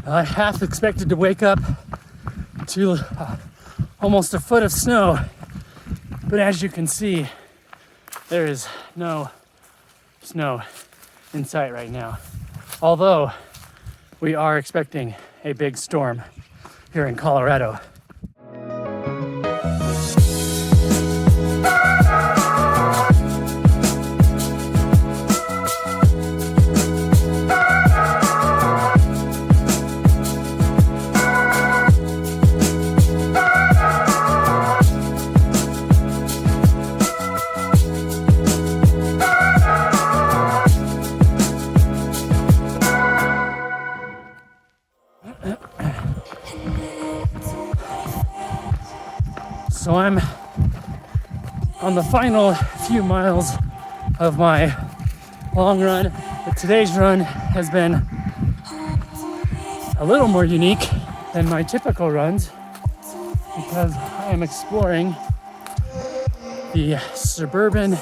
I half expected to wake up to almost a foot of snow, but as you can see, there is no snow in sight right now. Although we are expecting a big storm here in Colorado. So I'm on the final few miles of my long run, but today's run has been a little more unique than my typical runs because I am exploring the suburban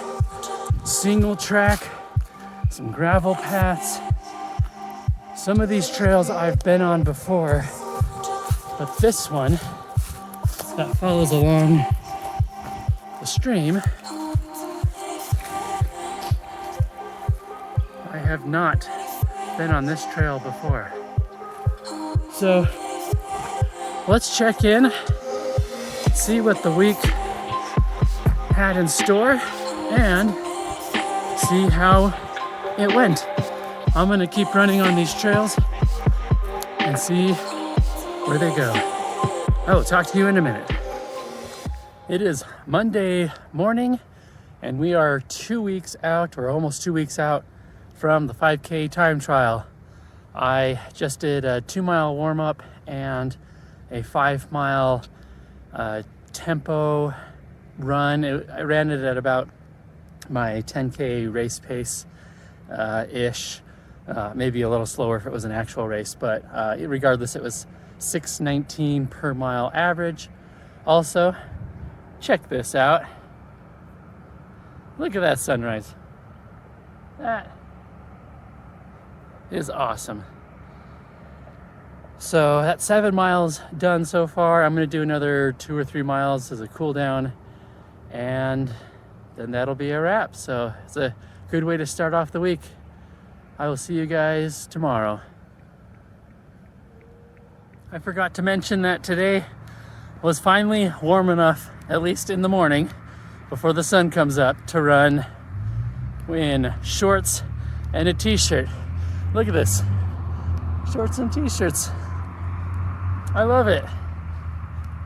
single track, some gravel paths. Some of these trails I've been on before, but this one that follows along the stream, I have not been on this trail before. So let's check in, see what the week had in store, and see how it went. I'm gonna keep running on these trails and see where they go. I'll talk to you in a minute. It is Monday morning and we are 2 weeks out, or almost 2 weeks out, from the 5K time trial. I just did a 2-mile warm-up and a 5-mile tempo run. I ran it at about my 10K race pace ish, maybe a little slower if it was an actual race, but regardless, it was 6:19 per mile average. Also, check this out. Look at that sunrise. That is awesome. So that's 7 miles done so far. I'm gonna do another 2 or 3 miles as a cool down, and then that'll be a wrap. So it's a good way to start off the week. I will see you guys tomorrow. I forgot to mention that today was finally warm enough, at least in the morning, before the sun comes up, to run in shorts and a t-shirt. Look at this. Shorts and t-shirts. I love it.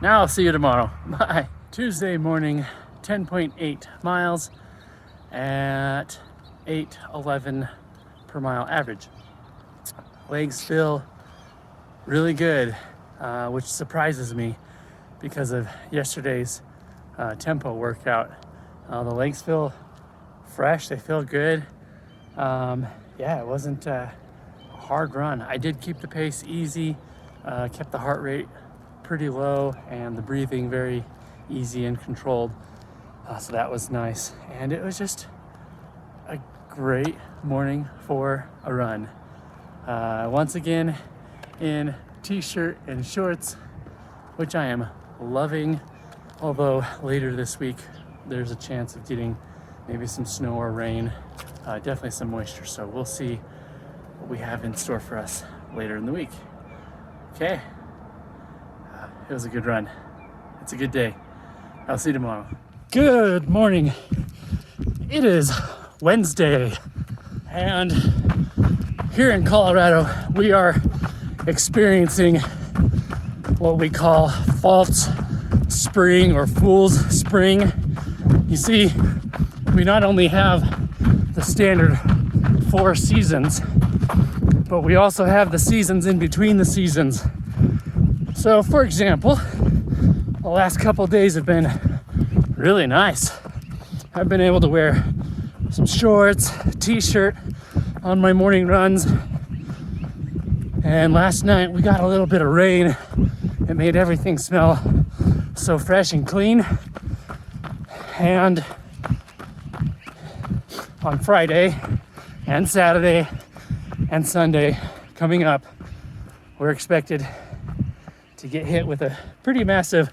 Now I'll see you tomorrow. Bye. Tuesday morning, 10.8 miles at 8:11 per mile average. Legs feel really good, which surprises me because of yesterday's tempo workout. The legs feel fresh, they feel good. Yeah, it wasn't a hard run. I did keep the pace easy, kept the heart rate pretty low and the breathing very easy and controlled. So that was nice. And it was just a great morning for a run. Once again, in t-shirt and shorts, which I am loving, although later this week there's a chance of getting maybe some snow or rain, definitely some moisture, so we'll see what we have in store for us later in the week. Okay, it was a good run. It's a good day. I'll see you tomorrow. Good morning. It is Wednesday, and here in Colorado we are experiencing what we call false spring or fool's spring. You see, we not only have the standard 4 seasons, but we also have the seasons in between the seasons. So for example, the last couple days have been really nice. I've been able to wear some shorts, t-shirt on my morning runs. And last night we got a little bit of rain. It made everything smell so fresh and clean. And on Friday and Saturday and Sunday coming up, we're expected to get hit with a pretty massive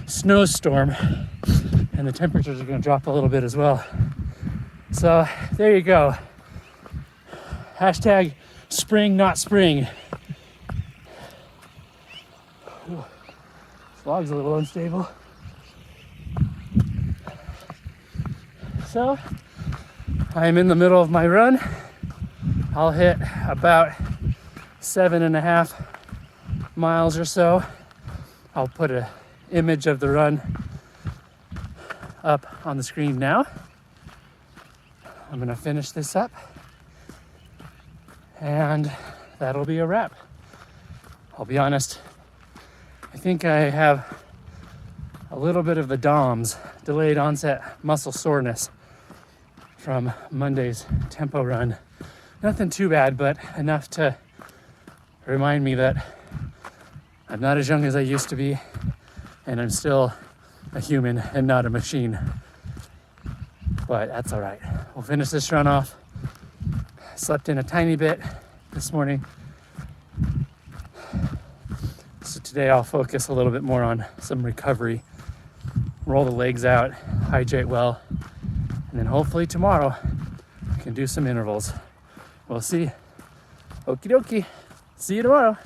snowstorm, and the temperatures are going to drop a little bit as well. So there you go. Hashtag spring, not spring. Ooh, this log's a little unstable. So I'm in the middle of my run. I'll hit about 7.5 miles or so. I'll put an image of the run up on the screen now. I'm gonna finish this up, and that'll be a wrap. I'll be honest, I think I have a little bit of the DOMS, delayed onset muscle soreness, from Monday's tempo run. Nothing too bad, but enough to remind me that I'm not as young as I used to be, and I'm still a human and not a machine. But that's all right. We'll finish this run off. Slept in a tiny bit this morning. So today I'll focus a little bit more on some recovery, roll the legs out, hydrate well, and then hopefully tomorrow I can do some intervals. We'll see. Okie dokie. See you tomorrow.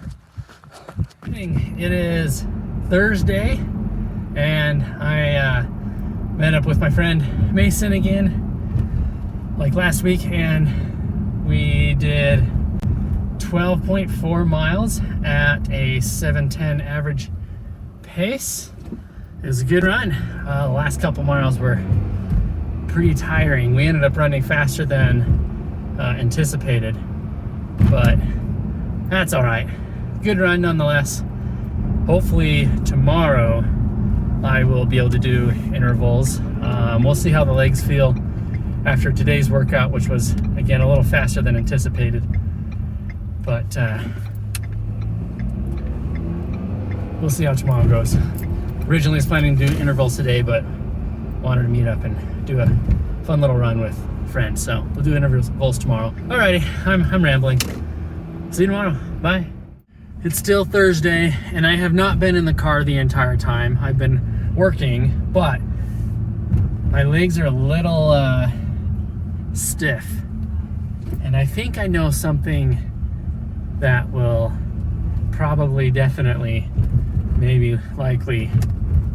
It is Thursday, and I met up with my friend Mason again, like last week, and we did 12.4 miles at a 7:10 average pace. It was a good run. The last couple miles were pretty tiring. We ended up running faster than anticipated, but that's all right. Good run nonetheless. Hopefully tomorrow I will be able to do intervals. We'll see how the legs feel after today's workout, which was again a little faster than anticipated, but we'll see how tomorrow goes. Originally was planning to do intervals today, but wanted to meet up and do a fun little run with friends, so we'll do intervals tomorrow. Alrighty, I'm rambling. See you tomorrow. Bye. It's still Thursday, and I have not been in the car the entire time. I've been working, but my legs are a little stiff, and I think I know something that will probably, definitely, maybe, likely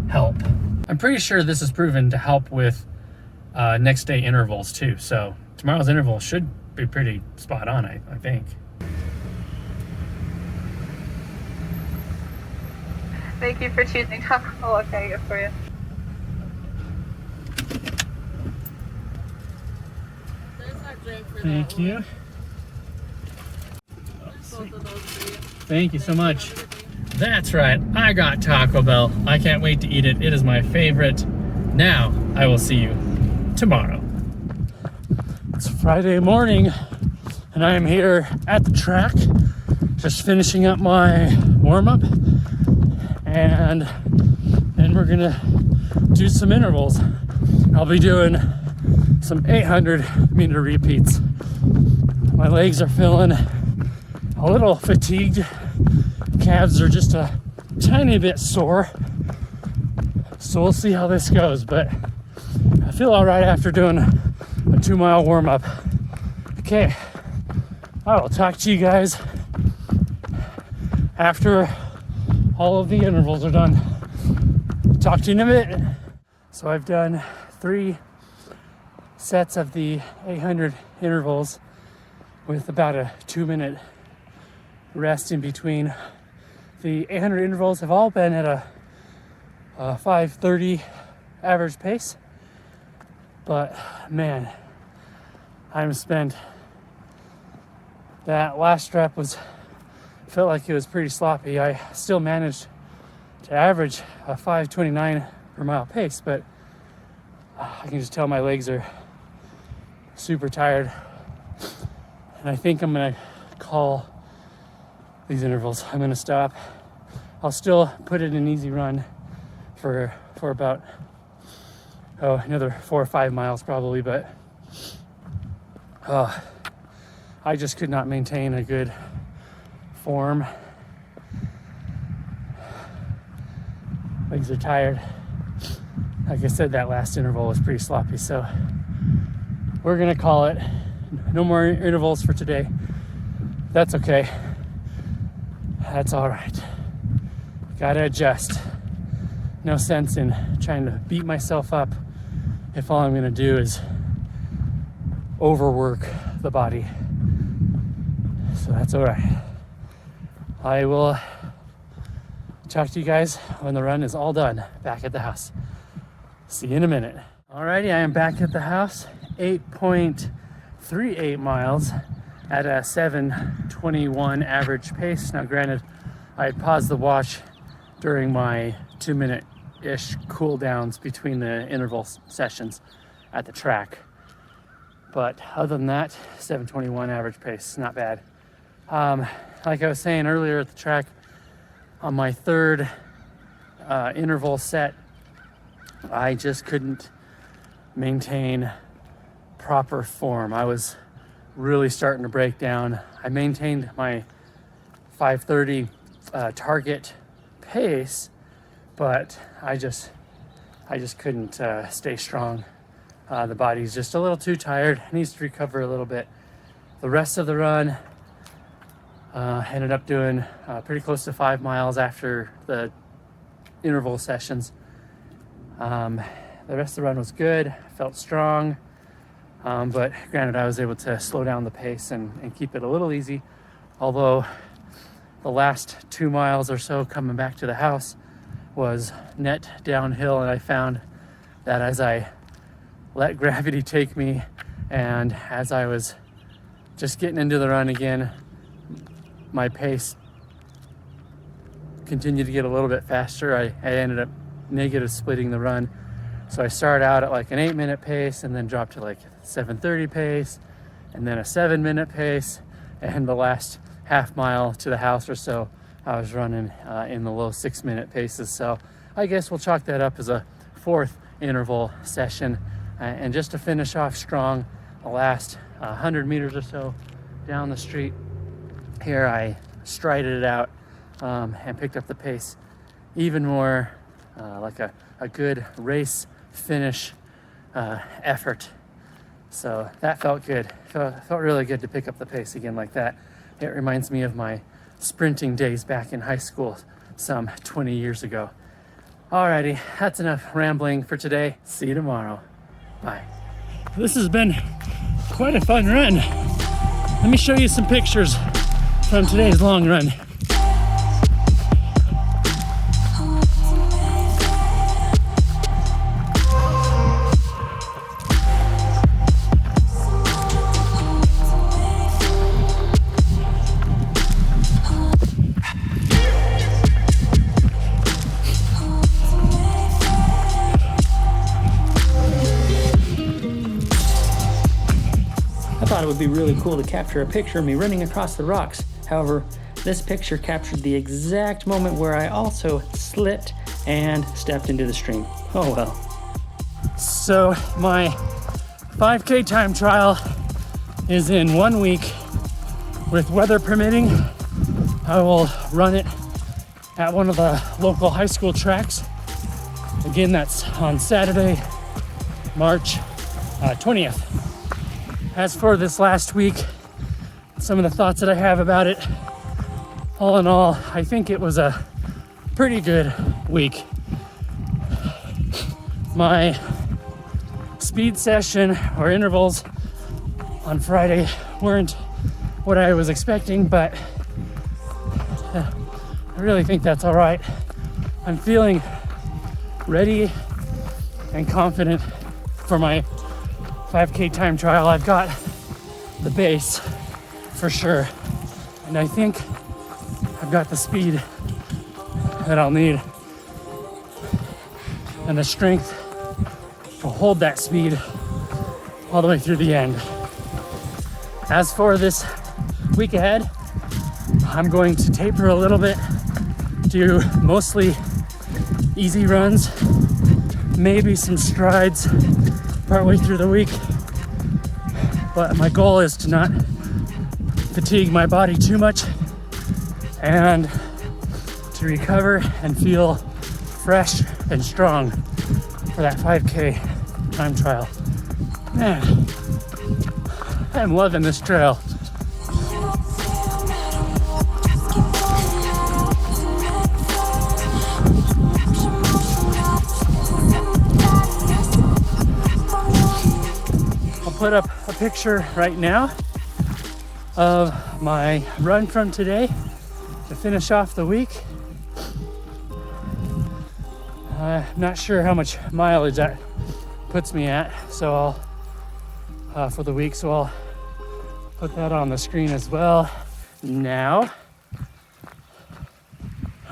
help. I'm pretty sure this is proven to help with next day intervals too, so tomorrow's interval should be pretty spot on, I think. Thank you for choosing Taco Bell. What can I get for you? Thank you. Thank you so much. That's right, I got Taco Bell. I can't wait to eat it. It is my favorite. Now, I will see you tomorrow. It's Friday morning, and I am here at the track, just finishing up my warm-up, and then we're gonna do some intervals. I'll be doing some 800-meter repeats. My legs are feeling a little fatigued. Calves are just a tiny bit sore. So we'll see how this goes, but I feel all right after doing a 2-mile warm-up. Okay, I will talk to you guys after all of the intervals are done. Talk to you in a bit. So I've done 3 sets of the 800 intervals with about a 2-minute rest in between. The 800 intervals have all been at a 5:30 average pace, but man, I'm spent. That last rep felt like it was pretty sloppy. I still managed to average a 5:29 per mile pace, but I can just tell my legs are super tired, and I think I'm gonna call these intervals. I'm gonna stop. I'll still put it in an easy run for about another 4 or 5 miles probably, but I just could not maintain a good form Legs are tired. Like I said, that last interval was pretty sloppy, so we're gonna call it. No more intervals for today. That's okay. That's all right. Gotta adjust. No sense in trying to beat myself up if all I'm gonna do is overwork the body. So that's all right. I will talk to you guys when the run is all done back at the house. See you in a minute. Alrighty, I am back at the house. 8.38 miles at a 7:21 average pace. Now granted, I had paused the watch during my 2-minute-ish cool downs between the interval sessions at the track. But other than that, 7:21 average pace, not bad. Like I was saying earlier at the track, on my third interval set, I just couldn't maintain proper form. I was really starting to break down. I maintained my 5:30 target pace, but I just couldn't stay strong. The body's just a little too tired, needs to recover a little bit. The rest of the run, ended up doing pretty close to 5 miles after the interval sessions. The rest of the run was good, felt strong, but granted I was able to slow down the pace and keep it a little easy, although the last 2 miles or so coming back to the house was net downhill, and I found that as I let gravity take me and as I was just getting into the run again, my pace continued to get a little bit faster. I ended up negative splitting the run. So I started out at like an 8-minute pace and then dropped to like 7:30 pace and then a 7-minute pace. And the last half mile to the house or so, I was running in the low 6-minute paces. So I guess we'll chalk that up as a 4th interval session. And just to finish off strong, the last 100 meters or so down the street here, I strided it out and picked up the pace even more, like a good race finish effort. So that felt good. Felt really good to pick up the pace again like that. It reminds me of my sprinting days back in high school some 20 years ago. Alrighty, that's enough rambling for today. See you tomorrow. Bye. This has been quite a fun run. Let me show you some pictures from today's long run. I thought it would be really cool to capture a picture of me running across the rocks. However, this picture captured the exact moment where I also slipped and stepped into the stream. Oh well. So my 5K time trial is in 1 week. With weather permitting, I will run it at one of the local high school tracks. Again, that's on Saturday, March 20th. As for this last week, some of the thoughts that I have about it, all in all, I think it was a pretty good week. My speed session or intervals on Friday weren't what I was expecting, but I really think that's all right. I'm feeling ready and confident for my 5K time trial. I've got the base for sure, and I think I've got the speed that I'll need and the strength to hold that speed all the way through the end. As for this week ahead, I'm going to taper a little bit, do mostly easy runs, maybe some strides partway through the week, but my goal is to not fatigue my body too much and to recover and feel fresh and strong for that 5K time trial. Man, I'm loving this trail. I'll put up a picture right now of my run from today to finish off the week. I'm not sure how much mileage that puts me at, so I'll for the week, so I'll put that on the screen as well now.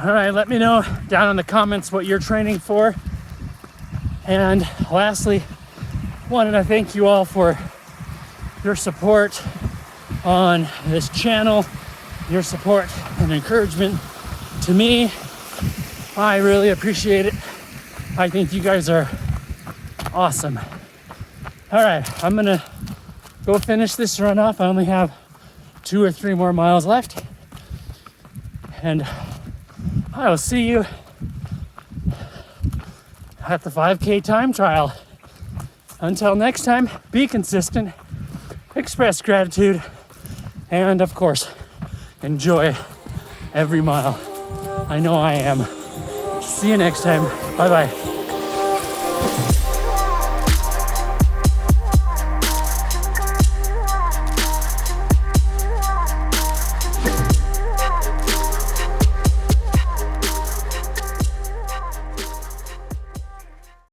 All right, let me know down in the comments what you're training for. And lastly, wanted to thank you all for your support on this channel, your support and encouragement to me. I really appreciate it. I think you guys are awesome. All right, I'm gonna go finish this run off. I only have 2 or 3 more miles left. And I will see you at the 5K time trial. Until next time, be consistent, express gratitude, and of course, enjoy every mile. I know I am. See you next time. Bye-bye.